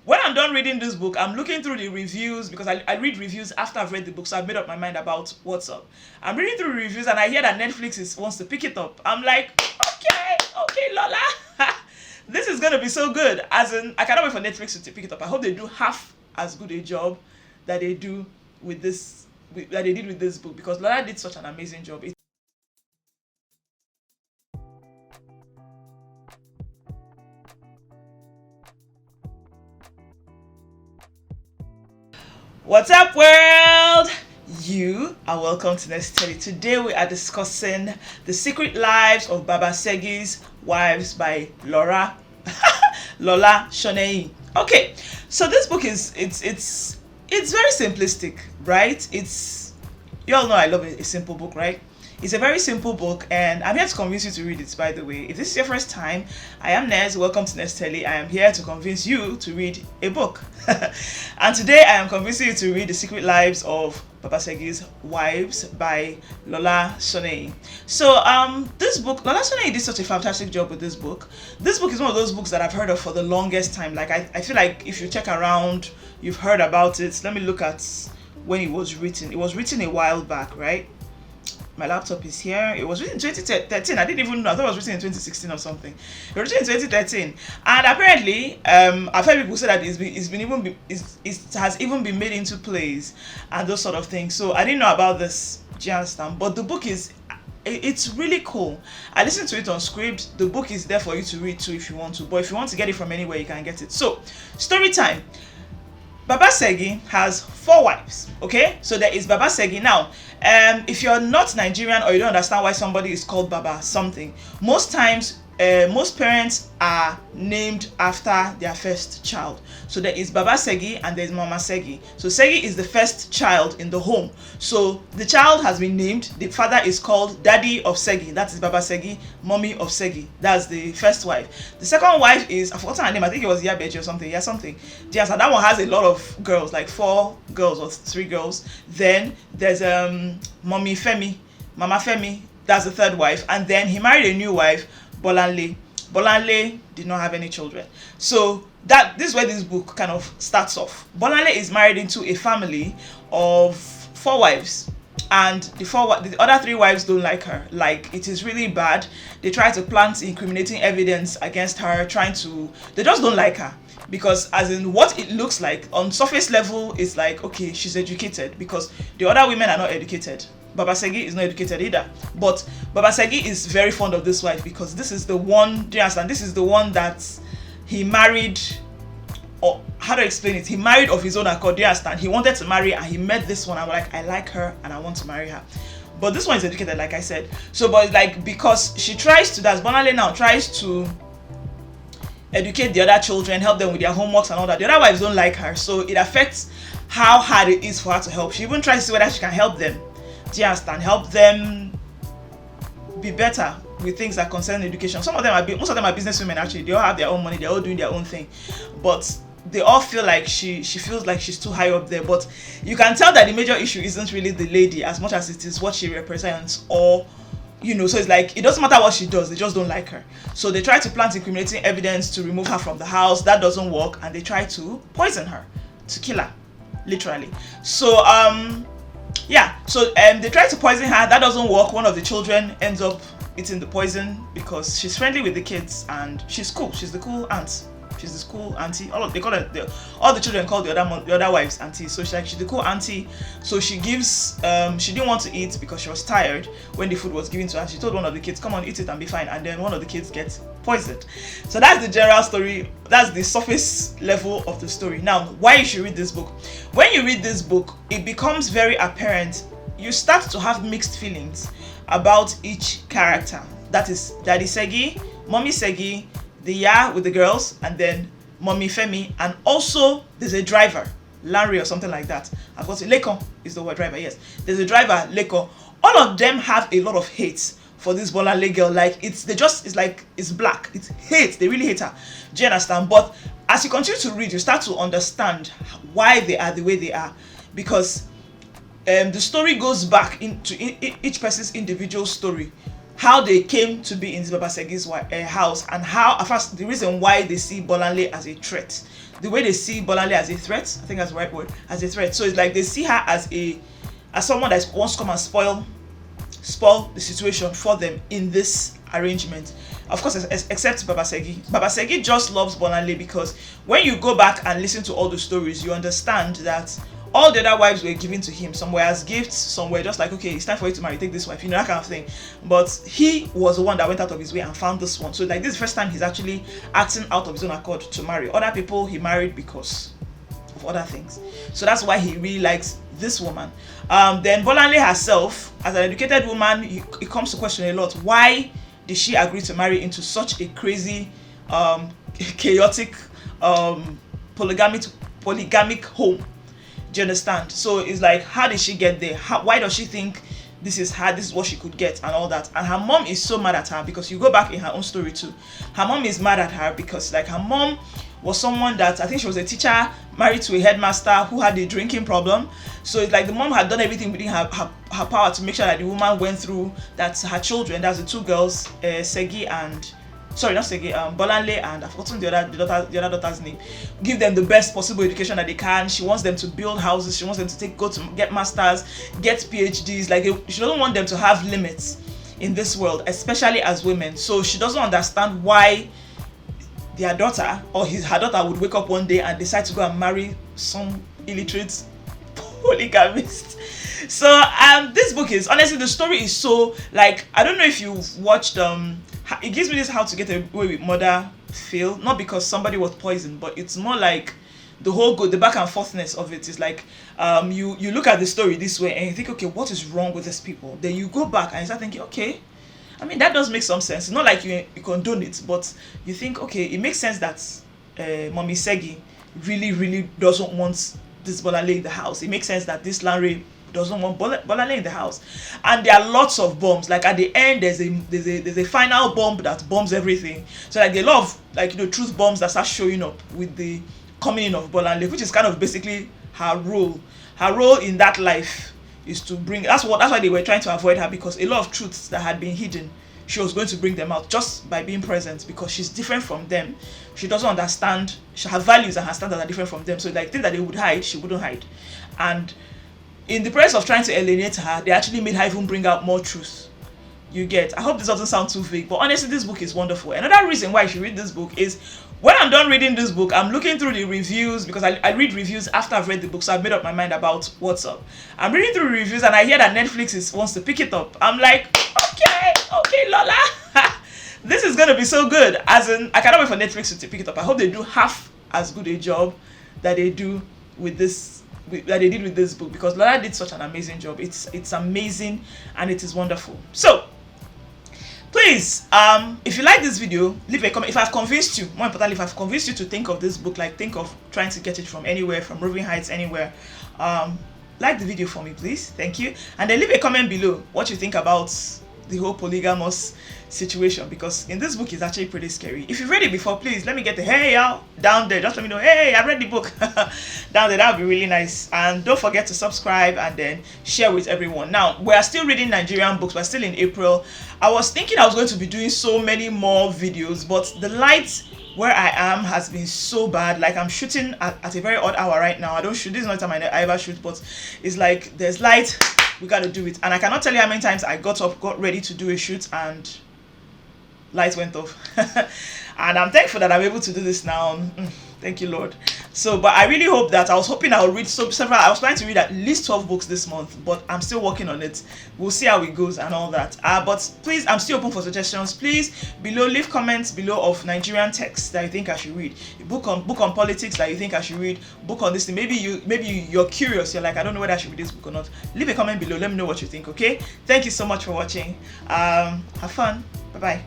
when I'm done reading this book, I'm looking through the reviews because I read reviews after I've read the book, so I've made up my mind about what's up. I'm reading through reviews and I hear that wants to pick it up. I'm like, okay, Lola, this is gonna be so good. As in, I cannot wait for Netflix to pick it up. I hope they do half as good a job that they do with this that they did with this book, because Lola did such an amazing job. What's up, world? You are welcome to Next Study. Today we are discussing The Secret Lives of Baba SEGI'S Wives by Lola Shonei. Okay, so this book is it's very simplistic, right? You all know I love a simple book, right? It's a very simple book, and I'm here to convince you to read it, by the way. If this is your first time, I am Nez. Welcome to Nez Telly. I am here to convince you to read a book. And today I am convincing you to read The Secret Lives of Baba SEGI'S Wives by Lola Shonei. So this book, Lola Shonei did such a fantastic job with this book. This book is one of those books that I've heard of for the longest time. Like I feel like if you check around, you've heard about it. Let me look at when it was written. It was written a while back, right? My laptop is here. It was written in 2013. I didn't even know. I thought it was written in 2016 or something. It was written in 2013, and apparently, I've heard people say that it has even been made into plays and those sort of things. So I didn't know about this. Do you understand? But the book it's really cool. I listened to it on Scribd. The book is there for you to read too if you want to. But if you want to get it from anywhere, you can get it. So, story time. Baba SEGI has 4 wives, okay? So there is Baba SEGI. Now, if you're not Nigerian or you don't understand why somebody is called Baba something, most times, most parents are named after their first child. So there is Baba SEGI and there is Mama SEGI. So SEGI is the first child in the home. So the child has been named. The father is called Daddy of SEGI. That is Baba SEGI. Mommy of SEGI. That's the first wife. The second wife is, I forgot her name. I think it was Yabeji or something. Yeah, something. Yes, and that one has a lot of girls, like 4 girls or 3 girls. Then there's Mommy Femi, Mama Femi. That's the third wife. And then he married a new wife, Bolanle. Bolanle did not have any children. So this is where this book kind of starts off. Bolanle is married into a family of 4 wives, and the other 3 wives don't like her. Like, it is really bad. They try to plant incriminating evidence against her, they just don't like her. Because as in what it looks like on surface level is like, okay, she's educated, because the other women are not educated. Baba SEGI is not educated either. But Baba SEGI is very fond of this wife because this is the one, do you understand? This is the one that he married, or how to explain it? He married of his own accord, do you understand? He wanted to marry and he met this one. I'm like, I like her and I want to marry her. But this one is educated, like I said. So, but like, because she tries to, that's Bolanle now, tries to educate the other children, help them with their homeworks and all that. The other wives don't like her, so it affects how hard it is for her to help. She even tries to see whether she can help them. Do you understand? Help them be better with things that concern education. Most of them are businesswomen. Actually, they all have their own money. They're all doing their own thing, but they all feel like she feels like she's too high up there. But you can tell that the major issue isn't really the lady as much as it is what she represents, or so it's like it doesn't matter what she does, they just don't like her. So they try to plant incriminating evidence to remove her from the house. That doesn't work, and they try to poison her, to kill her, literally. So they try to poison her. That doesn't work. One of the children ends up eating the poison because she's friendly with the kids and she's cool. She's the cool aunt. She's this cool auntie. All the children call the other wives auntie. So she's the cool auntie. So she gives. She didn't want to eat because she was tired when the food was given to her. She told one of the kids, "Come on, eat it and be fine." And then one of the kids gets poisoned. So that's the general story. That's the surface level of the story. Now, why you should read this book? When you read this book, it becomes very apparent. You start to have mixed feelings about each character. That is Daddy SEGI, Mommy SEGI, the Ya with the girls, and then Mommy Femi, and also there's a driver, Larry or something like that. I've got Lekon is the word driver, yes. There's a driver, Lekon. All of them have a lot of hate for this Bolanle girl. Like it's black. It's hate. They really hate her. Do you understand? But as you continue to read, you start to understand why they are the way they are, because the story goes back into each person's individual story, how they came to be in Baba SEGI'S house, and how at first the reason why they see Bolanle as a threat the way they see Bolanle as a threat, I think that's the right word, as a threat. So it's like they see her as someone that wants to come and spoil the situation for them in this arrangement. Of course, except Baba Segi. Baba Segi just loves Bolanle because when you go back and listen to all the stories, you understand that all the other wives were given to him. Some were as gifts, some were just like, okay, it's time for you to marry, take this wife, that kind of thing. But he was the one that went out of his way and found this one. So like this is the first time he's actually acting out of his own accord to marry. Other people he married because of other things. So that's why he really likes this woman. Then Bolanle herself, as an educated woman, it comes to question a lot. Why did she agree to marry into such a crazy, chaotic, polygamic home? Do you understand? So it's like, how did she get there? Why does she think this is her, this is what she could get and all that? And her mom is so mad at her because you go back in her own story too. Her mom is mad at her because like her mom was someone that, I think she was a teacher married to a headmaster who had a drinking problem. So it's like the mom had done everything within her power to make sure that the woman went through, that her children, that's the two girls, Bolanle, and I've forgotten the other daughter's name, give them the best possible education that they can. She wants them to build houses, she wants them to go to get masters, get PhDs. Like she doesn't want them to have limits in this world, especially as women. So she doesn't understand why their daughter or her daughter would wake up one day and decide to go and marry some illiterate polygamist. So this book is, honestly, the story is so, like, I don't know if you've watched it gives me this How to Get Away with Murder feel, not because somebody was poisoned, but it's more like the back and forthness of it is like you look at the story this way and you think, okay, what is wrong with these people? Then you go back and you start thinking, okay, I mean, that does make some sense. It's not like you condone it, but you think, okay, it makes sense that Mommy Segi really, really doesn't want this Bolanle in the house. It makes sense that this Lanre doesn't want Bolanle in the house. And there are lots of bombs. Like at the end, there's a final bomb that bombs everything. So like there are a lot of truth bombs that start showing up with the coming in of Bolanle, which is kind of basically her role. Her role in that life is to bring. That's why they were trying to avoid her, because a lot of truths that had been hidden, she was going to bring them out just by being present, because she's different from them. She doesn't understand. Her values and her standards are different from them. So like things that they would hide, she wouldn't hide. And in the process of trying to alienate her, they actually made her even bring out more truth. You get. I hope this doesn't sound too vague, but honestly, this book is wonderful. Another reason why you should read this book is when I'm done reading this book, I'm looking through the reviews, because I read reviews after I've read the book, so I've made up my mind about what's up. I'm reading through reviews and I hear that Netflix wants to pick it up. I'm like, okay, Lola, this is gonna be so good. As in, I cannot wait for Netflix to pick it up. I hope they do half as good a job that they do with this. That they did with this book, because Lola did such an amazing job. It's amazing and it is wonderful. So please, if you like this video, leave a comment. If I've convinced you, more importantly, if I've convinced you to think of this book, like think of trying to get it from anywhere, from Roving Heights, anywhere, like the video for me, please. Thank you. And then leave a comment below what you think about the whole polygamous situation, because in this book it's actually pretty scary. If you've read it before, please let me get the hey y'all down there. Just let me know, hey, I read the book down there. That would be really nice. And don't forget to subscribe and then share with everyone. Now, we are still reading Nigerian books. We're still in April. I was thinking I was going to be doing so many more videos, but the light where I am has been so bad. Like I'm shooting at a very odd hour right now. I don't shoot, this is not the time I ever shoot, but it's like there's light, we got to do it. And I cannot tell you how many times I got up, got ready to do a shoot, and lights went off. And I'm thankful that I'm able to do this now. Thank you, Lord. So, but I really hope that, I was hoping I'll read several. I was planning to read at least 12 books this month, but I'm still working on it. We'll see how it goes and all that. But please, I'm still open for suggestions. Please, below, leave comments below of Nigerian texts that you think I should read. Book on politics that you think I should read. Book on this thing. Maybe you're curious. You're like, I don't know whether I should read this book or not. Leave a comment below. Let me know what you think. Okay. Thank you so much for watching. Have fun. Bye bye.